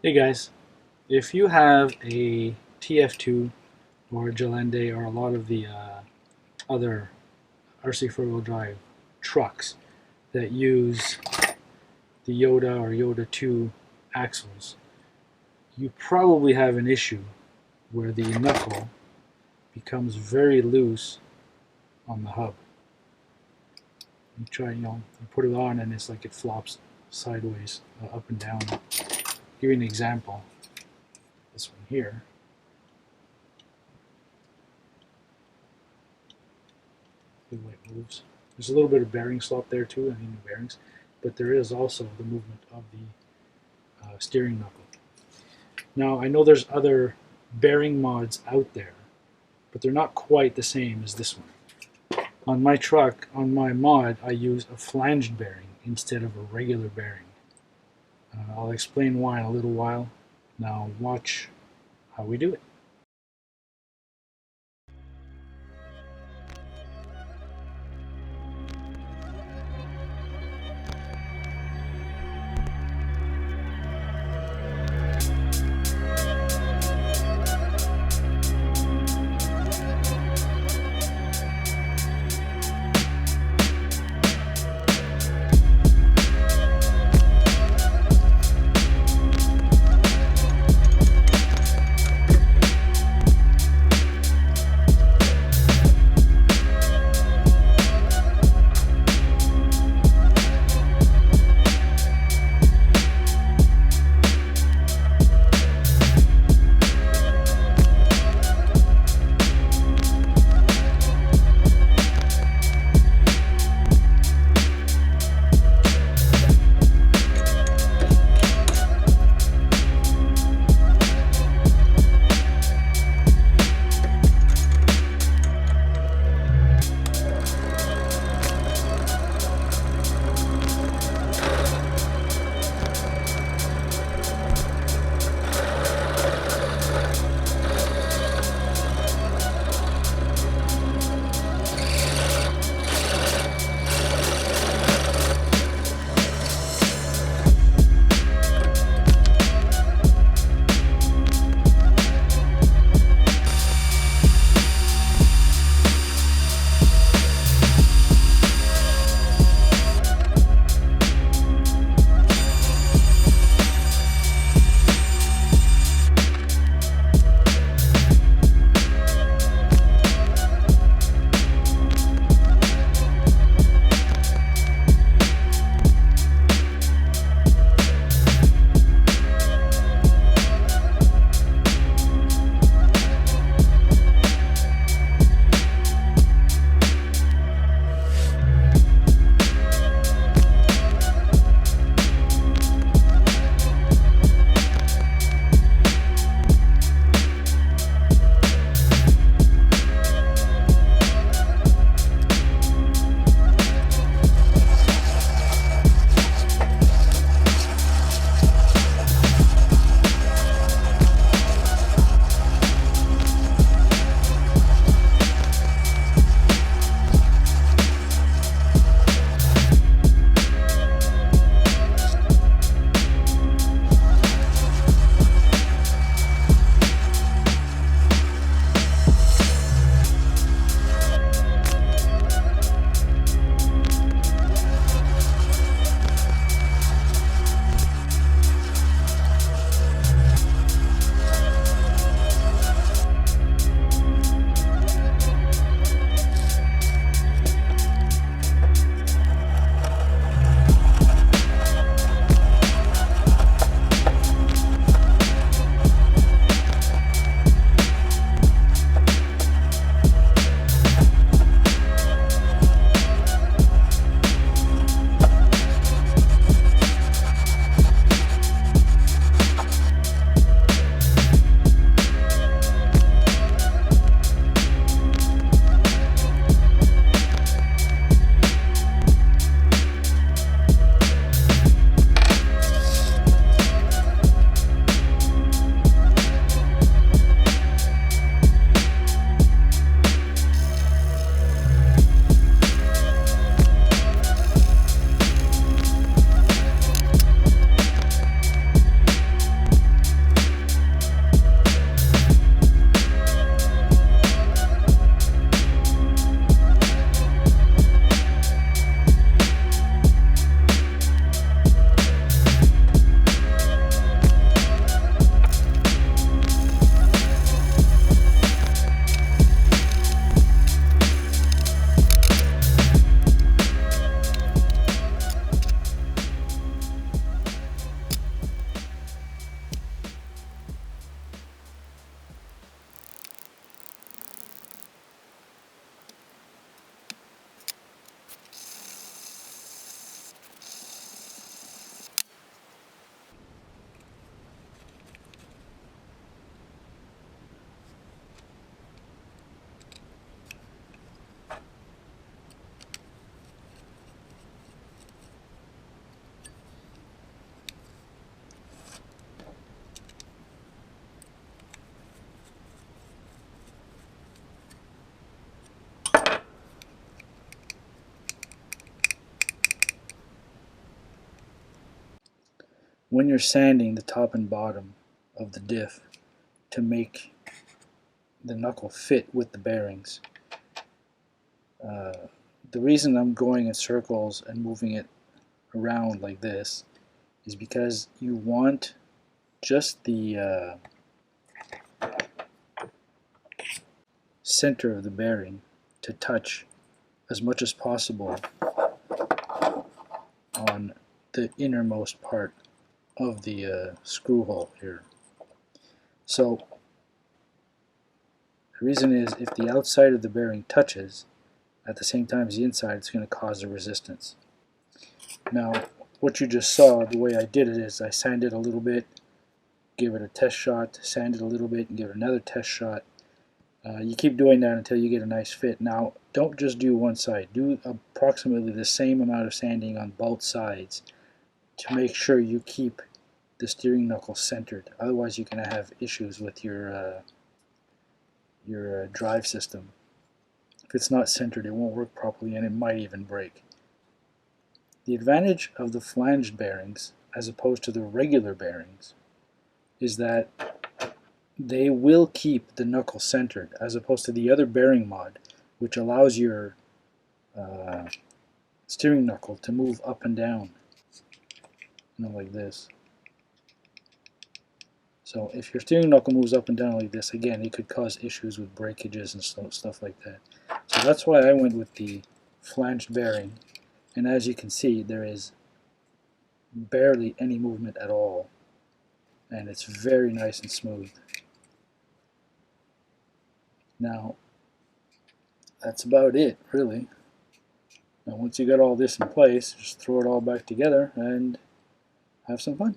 Hey guys, if you have a TF2 or a Gelende or a lot of the other RC four-wheel drive trucks that use the Yota or Yota II axles, you probably have an issue where the knuckle becomes very loose on the hub. You try, you put it on and it's like it flops sideways, up and down. I'll give you an example. This one here. The way it moves. There's a little bit of bearing slop there too, I mean bearings, but there is also the movement of the steering knuckle. Now I know there's other bearing mods out there, but they're not quite the same as this one. On my truck, on my mod, I use a flanged bearing instead of a regular bearing. I'll explain why in a little while. Now watch how we do it. when you're sanding the top and bottom of the diff to make the knuckle fit with the bearings. The reason I'm going in circles and moving it around like this is because you want just the center of the bearing to touch as much as possible on the innermost part of the screw hole here. So the reason is if the outside of the bearing touches at the same time as the inside, it's going to cause a resistance. Now, what you just saw, the way I did it is I sanded a little bit, give it a test shot, sanded a little bit, and give it another test shot. You keep doing that until you get a nice fit. Now, don't just do one side. Do approximately the same amount of sanding on both sides to make sure you keep the steering knuckle centered. Otherwise, you're going to have issues with your drive system. If it's not centered, it won't work properly and it might even break. The advantage of the flanged bearings as opposed to the regular bearings is that they will keep the knuckle centered as opposed to the other bearing mod, which allows your steering knuckle to move up and down, like this. So if your steering knuckle moves up and down like this, again, it could cause issues with breakages and stuff like that. So that's why I went with the flanged bearing. And as you can see, there is barely any movement at all. And it's very nice and smooth. Now, that's about it, really. Now, once you got all this in place, just throw it all back together and have some fun.